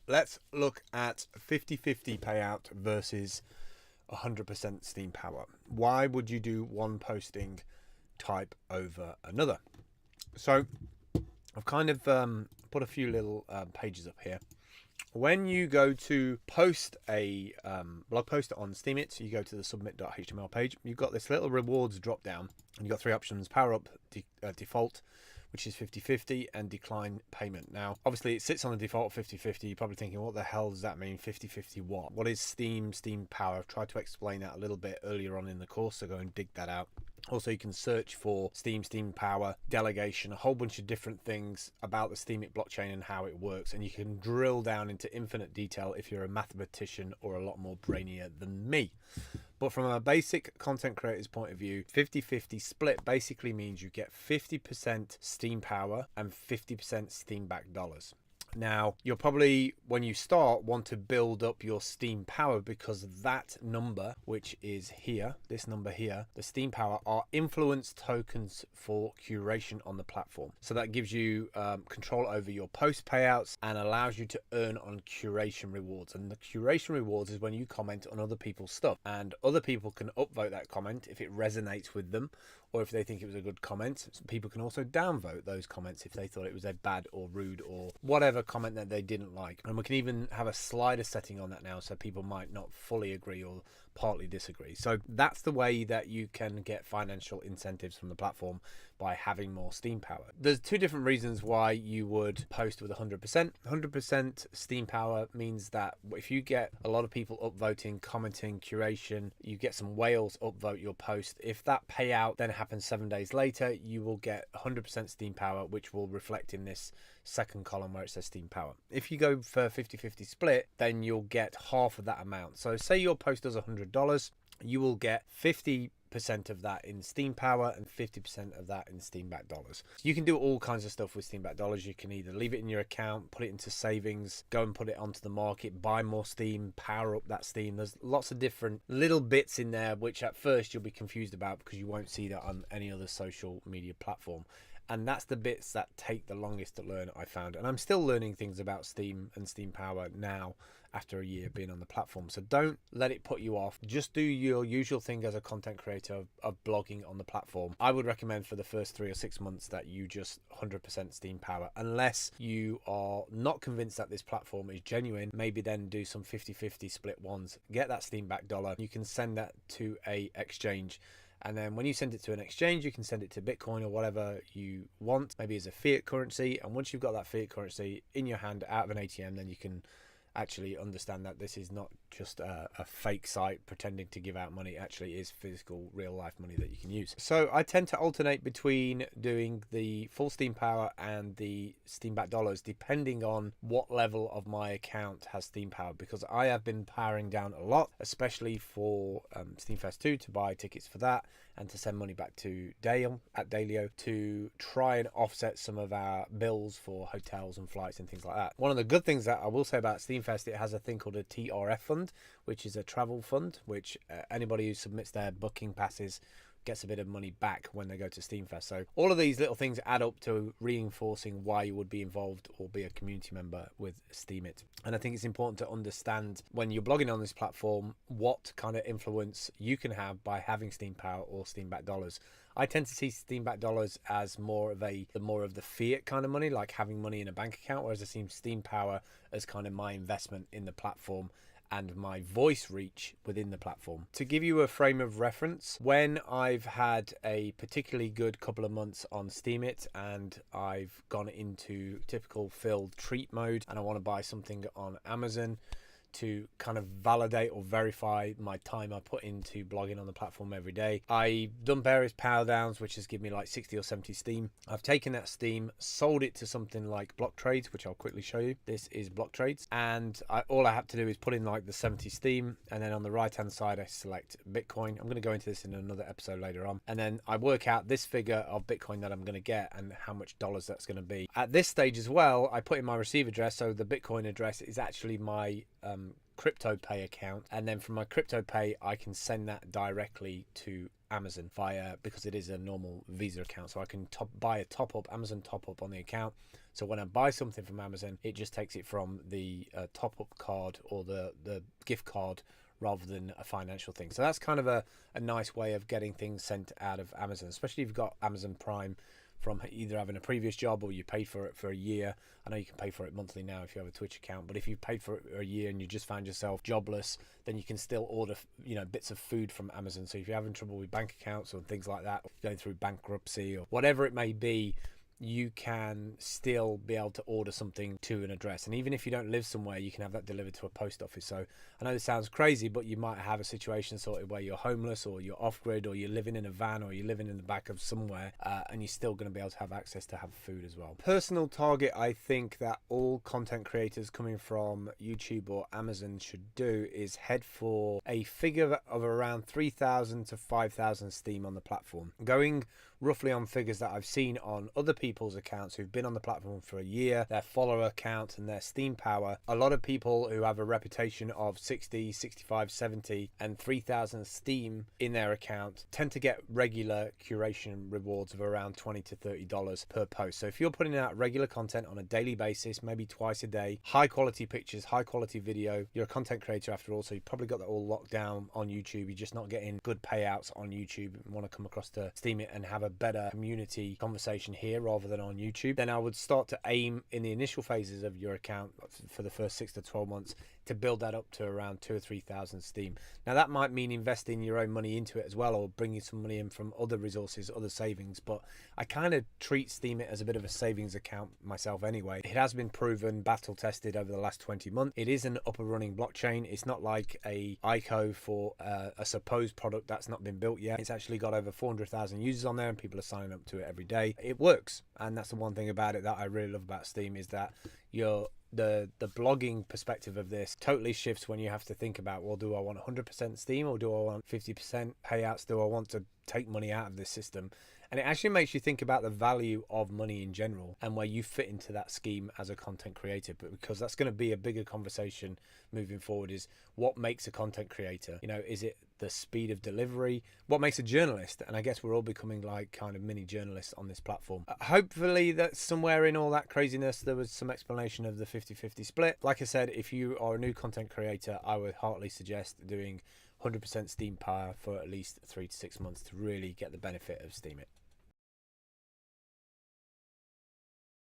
let's look at 50-50 payout versus 100% steam power. Why would you do one posting type over another? So I've kind of put a few little pages up here. When you go to post a blog post on Steemit, you go to the submit.html page, you've got this little rewards drop down, and you've got three options: power up, default, which is 50-50, and decline payment. Now, obviously it sits on the default 50-50. You're probably thinking, what the hell does that mean? 50-50 what? What is steam power? I've tried to explain that a little bit earlier on in the course, so go and dig that out. Also, you can search for steam power, delegation, a whole bunch of different things about the Steemit blockchain and how it works. And you can drill down into infinite detail if you're a mathematician or a lot more brainier than me. But from a basic content creator's point of view, 50-50 split basically means you get 50% steam power and 50% steam back dollars. Now, you'll probably, when you start, want to build up your steam power, because that number, which is here, this number here, the steam power, are influence tokens for curation on the platform. So that gives you control over your post payouts and allows you to earn on curation rewards. And the curation rewards is when you comment on other people's stuff, and other people can upvote that comment if it resonates with them, or if they think it was a good comment. People can also downvote those comments if they thought it was a bad or rude or whatever comment that they didn't like. And we can even have a slider setting on that now, so people might not fully agree or partly disagree. So that's the way that you can get financial incentives from the platform, by having more steam power. There's two different reasons why you would post with 100%. 100% steam power means that if you get a lot of people upvoting, commenting, curation, you get some whales upvote your post. If that payout then happens 7 days later, you will get 100% steam power, which will reflect in this second column where it says steam power. If you go for 50-50 split, then you'll get half of that amount. So say your post does $100, you will get 50% of that in steam power and 50% of that in steam back dollars. You can do all kinds of stuff with steam back dollars. You can either leave it in your account, put it into savings, go and put it onto the market, buy more steam, power up that steam. There's lots of different little bits in there which at first you'll be confused about, because you won't see that on any other social media platform. And that's the bits that take the longest to learn, I found. And I'm still learning things about steam and steam power now after a year being on the platform. So don't let it put you off. Just do your usual thing as a content creator of blogging on the platform. I would recommend for the first 3 or 6 months that you just 100% steam power. Unless you are not convinced that this platform is genuine, maybe then do some 50-50 split ones. Get that steam back dollar. You can send that to a exchange. And then when you send it to an exchange, you can send it to Bitcoin or whatever you want, maybe as a fiat currency. And once you've got that fiat currency in your hand out of an ATM, then you can actually understand that this is not just a fake site pretending to give out money. It actually is physical, real life money that you can use. So I tend to alternate between doing the full steam power and the steam back dollars, depending on what level of my account has steam power, because I have been powering down a lot, especially for Steamfest 2, to buy tickets for that and to send money back to Dale at Dalio to try and offset some of our bills for hotels and flights and things like that. One of the good things that I will say about Steamfest, it has a thing called a TRF fund, which is a travel fund, which anybody who submits their booking passes gets a bit of money back when they go to Steamfest. So all of these little things add up to reinforcing why you would be involved or be a community member with Steemit. And I think it's important to understand when you're blogging on this platform what kind of influence you can have by having steam power or steam back dollars. I tend to see steam back dollars as more of the fiat kind of money, like having money in a bank account, whereas I see steam power as kind of my investment in the platform and my voice reach within the platform. To give you a frame of reference, when I've had a particularly good couple of months on Steemit and I've gone into typical filled treat mode and I want to buy something on Amazon to kind of validate or verify my time I put into blogging on the platform every day, I've done various power downs, which has given me like 60 or 70 steam. I've taken that steam, sold it to something like block trades, which I'll quickly show you. This is block trades, and all I have to do is put in like the 70 steam, and then on the right hand side I select Bitcoin. I'm going to go into this in another episode later on, and then I work out this figure of Bitcoin that I'm going to get and how much dollars that's going to be. At this stage as well, I put in my receive address, so the Bitcoin address is actually my crypto pay account, and then from my crypto pay I can send that directly to Amazon because it is a normal Visa account, so I can buy a top up, Amazon top up on the account. So when I buy something from Amazon, it just takes it from the top-up card or the gift card rather than a financial thing. So that's kind of a nice way of getting things sent out of Amazon, especially if you've got Amazon Prime from either having a previous job or you paid for it for a year. I know you can pay for it monthly now if you have a Twitch account, but if you've paid for it for a year and you just found yourself jobless, then you can still order, bits of food from Amazon. So if you're having trouble with bank accounts or things like that, or going through bankruptcy or whatever it may be, you can still be able to order something to an address. And even if you don't live somewhere, you can have that delivered to a post office. So I know this sounds crazy, but you might have a situation sorted where you're homeless or you're off-grid or you're living in a van or you're living in the back of somewhere, and you're still going to be able to have access to have food as well. Personal target I think that all content creators coming from YouTube or Amazon should do is head for a figure of around 3,000 to 5,000 Steem on the platform. Going roughly on figures that I've seen on other people's accounts who've been on the platform for a year, their follower count and their Steem power. A lot of people who have a reputation of 60, 65, 70 and 3,000 Steem in their account tend to get regular curation rewards of around $20 to $30 per post. So if you're putting out regular content on a daily basis, maybe twice a day, high quality pictures, high quality video, you're a content creator after all, so you've probably got that all locked down on YouTube. You're just not getting good payouts on YouTube and want to come across to Steemit and have a better community conversation here rather than on YouTube, then I would start to aim in the initial phases of your account for the first 6 to 12 months to build that up to around 2,000 or 3,000 Steem. Now that might mean investing your own money into it as well, or bringing some money in from other resources, other savings, but I kind of treat Steemit as a bit of a savings account myself anyway. It has been proven, battle tested over the last 20 months. It is an up and running blockchain. It's not like a ICO for a supposed product that's not been built yet. It's actually got over 400,000 users on there and people are signing up to it every day. It works, and that's the one thing about it that I really love about Steem, is that the blogging perspective of this totally shifts when you have to think about, well, do I want 100% Steem or do I want 50% payouts? Do I want to take money out of this system? And it actually makes you think about the value of money in general and where you fit into that scheme as a content creator. But because that's going to be a bigger conversation moving forward, is what makes a content creator? Is it the speed of delivery? What makes a journalist? And I guess we're all becoming like kind of mini journalists on this platform. Hopefully that somewhere in all that craziness there was some explanation of the 50-50 split. Like I said, if you are a new content creator, I would heartily suggest doing 100% Steem power for at least 3 to 6 months to really get the benefit of Steemit.